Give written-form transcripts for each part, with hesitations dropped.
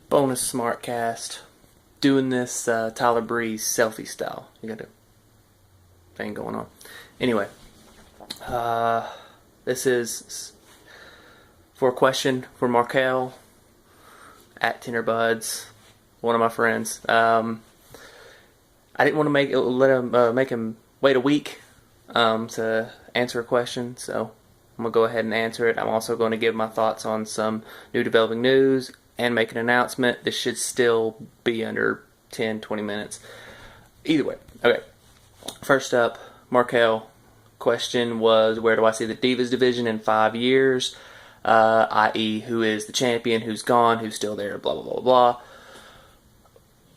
Bonus Smarkcast. Doing this Tyler Breeze selfie style. You got a thing going on. Anyway, this is for a question for Markel at Tinderbuds, one of my friends. I didn't want to make him wait a week to answer a question, so I'm gonna go ahead and answer it. I'm also going to give my thoughts on some new developing news and make an announcement. This should still be under 10-20 minutes. Either way. Okay. First up, Markel question was, where do I see the Divas division in 5 years? I.e., who is the champion, who's gone, who's still there, blah, blah, blah, blah.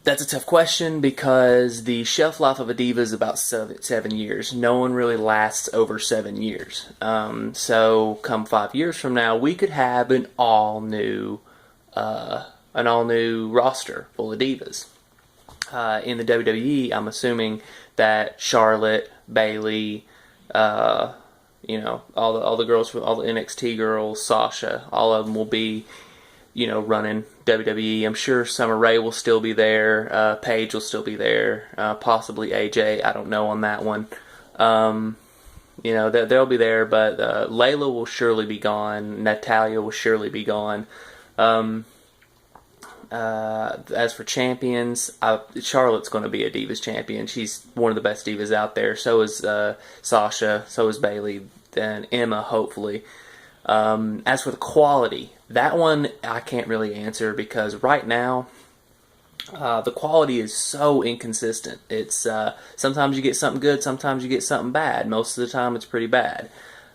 That's a tough question because the shelf life of a diva is about 7 years. No one really lasts over 7 years. So come 5 years from now, we could have an all-new roster full of divas. In the WWE, I'm assuming that Charlotte, Bayley, all the girls, all the NXT girls, Sasha, all of them will be, running WWE. I'm sure Summer Rae will still be there. Paige will still be there. Possibly AJ. I don't know on that one. They'll be there, but Layla will surely be gone. Natalya will surely be gone. As for champions, Charlotte's going to be a Divas champion. She's one of the best divas out there. So is Sasha. So is Bayley. And Emma, hopefully. As for the quality, that one I can't really answer because right now the quality is so inconsistent. It's sometimes you get something good, sometimes you get something bad. Most of the time it's pretty bad.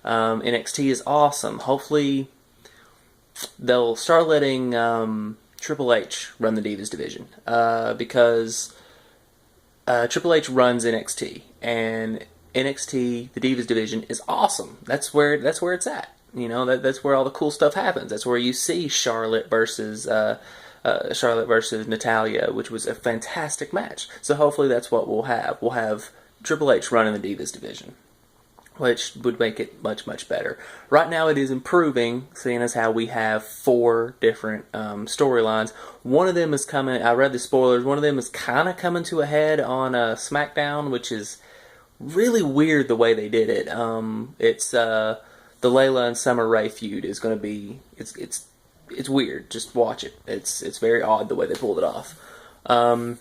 NXT is awesome. Hopefully they'll start letting Triple H run the Divas division because Triple H runs NXT, and NXT, the Divas division, is awesome. That's where it's at. That's where all the cool stuff happens. That's where you see Charlotte versus Natalya, which was a fantastic match. So hopefully that's what we'll have. We'll have Triple H running the Divas division, which would make it much, much better. Right now it is improving, seeing as how we have 4 different storylines. One of them is coming, I read the spoilers, one of them is kind of coming to a head on SmackDown, which is really weird the way they did it. It's the Layla and Summer Rae feud is going to be, it's weird. Just watch it. It's very odd the way they pulled it off. But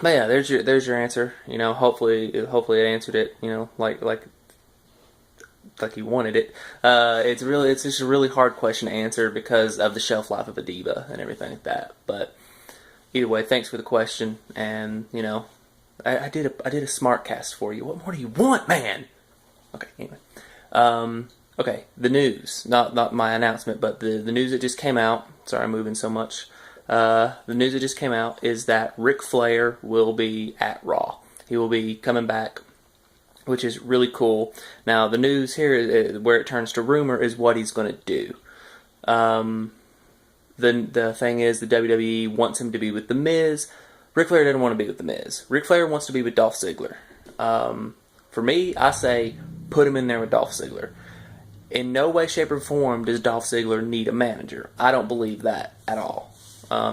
yeah, there's your answer. Hopefully it answered it. Like you wanted it. It's just a really hard question to answer because of the shelf life of a diva and everything like that. But either way, thanks for the question. And I did a Smarkcast for you. What more do you want, man? Okay, anyway. Okay, the news. Not my announcement, but the news that just came out. Sorry I'm moving so much. The news that just came out is that Ric Flair will be at Raw. He will be coming back, which is really cool. Now, the news here, where it turns to rumor, is what he's going to do. The thing is, the WWE wants him to be with The Miz. Ric Flair doesn't want to be with The Miz. Ric Flair wants to be with Dolph Ziggler. For me, I say put him in there with Dolph Ziggler. In no way, shape, or form does Dolph Ziggler need a manager. I don't believe that at all,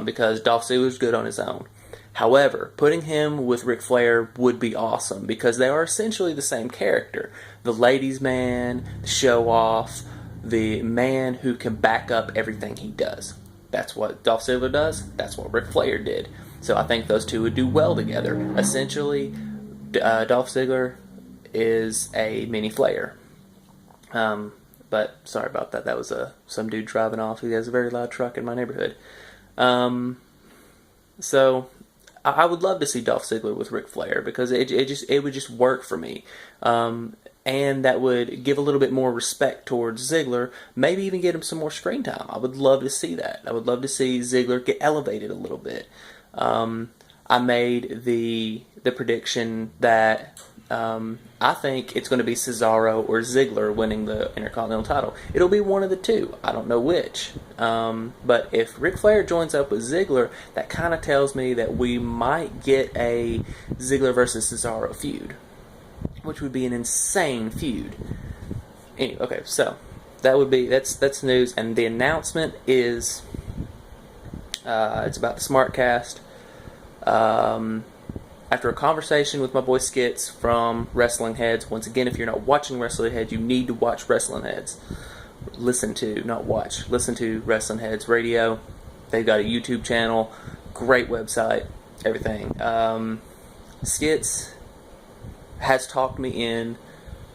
because Dolph Ziggler's good on his own. However, putting him with Ric Flair would be awesome because they are essentially the same character. The ladies' man, the show-off, the man who can back up everything he does. That's what Dolph Ziggler does. That's what Ric Flair did. So I think those two would do well together. Essentially, Dolph Ziggler is a mini Flair. But sorry about that. That was some dude driving off. He has a very loud truck in my neighborhood. So I would love to see Dolph Ziggler with Ric Flair because it would just work for me. And that would give a little bit more respect towards Ziggler. Maybe even get him some more screen time. I would love to see that. I would love to see Ziggler get elevated a little bit. I made the prediction that I think it's going to be Cesaro or Ziggler winning the Intercontinental title. It'll be one of the two. I don't know which. But if Ric Flair joins up with Ziggler, that kind of tells me that we might get a Ziggler versus Cesaro feud, which would be an insane feud. Anyway, okay, so that's news, and the announcement is It's about the Smarkcast. After a conversation with my boy Skits from Wrestling Heads, once again, if you're not watching Wrestling Heads, you need to watch Wrestling Heads. Listen to, not watch, listen to Wrestling Heads Radio. They've got a YouTube channel, great website, everything. Skits has talked me in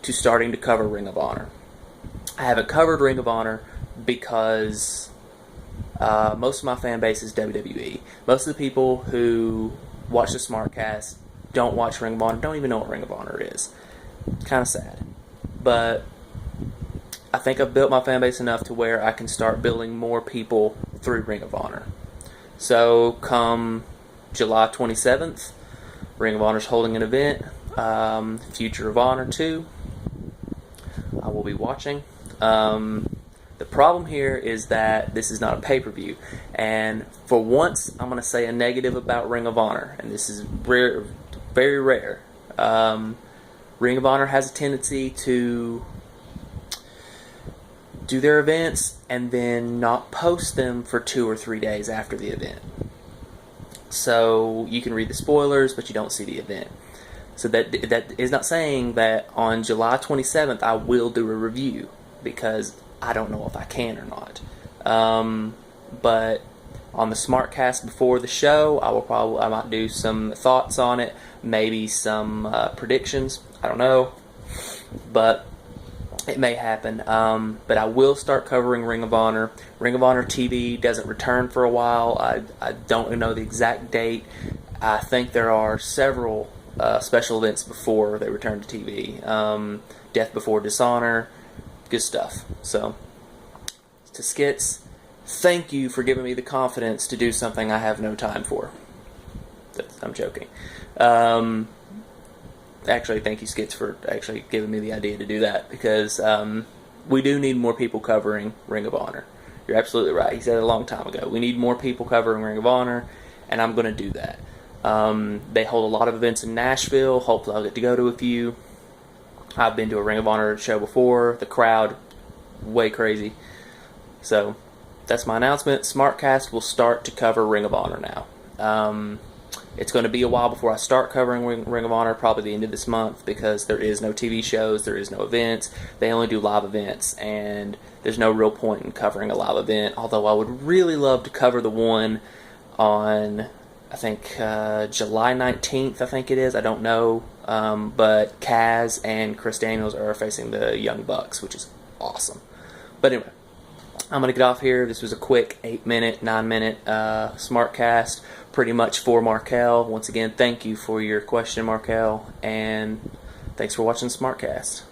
to starting to cover Ring of Honor. I haven't covered Ring of Honor because most of my fan base is WWE. Most of the people who watch the Smarkcast don't watch Ring of Honor, don't even know what Ring of Honor is. Kind of sad. But I think I've built my fan base enough to where I can start building more people through Ring of Honor. So come July 27th, Ring of Honor's holding an event, Future of Honor 2. I will be watching. The problem here is that this is not a pay-per-view, and for once I'm going to say a negative about Ring of Honor, and this is rare, very rare. Ring of Honor has a tendency to do their events and then not post them for 2 or 3 days after the event. So you can read the spoilers, but you don't see the event. So that is not saying that on July 27th I will do a review, because I don't know if I can or not. But on the Smarkcast before the show, I might do some thoughts on it, maybe some predictions. I don't know, but it may happen. But I will start covering Ring of Honor. Ring of Honor TV doesn't return for a while. I don't know the exact date. I think there are several special events before they return to TV. Death Before Dishonor. Good stuff. So, to Skits, thank you for giving me the confidence to do something I have no time for. I'm joking. Actually, thank you, Skits, for actually giving me the idea to do that, because we do need more people covering Ring of Honor. You're absolutely right. He said it a long time ago. We need more people covering Ring of Honor, and I'm going to do that. They hold a lot of events in Nashville. Hopefully I'll get to go to a few. I've been to a Ring of Honor show before. The crowd, way crazy. So, that's my announcement. Smarkcast will start to cover Ring of Honor now. It's going to be a while before I start covering Ring of Honor, probably the end of this month, because there is no TV shows, there is no events. They only do live events, and there's no real point in covering a live event, although I would really love to cover the one on, I think, July 19th, I think it is. I don't know. But Kaz and Chris Daniels are facing the Young Bucks, which is awesome. But anyway, I'm going to get off here. This was a quick 8-minute, 9-minute Smarkcast, pretty much for Markel. Once again, thank you for your question, Markel, and thanks for watching Smarkcast.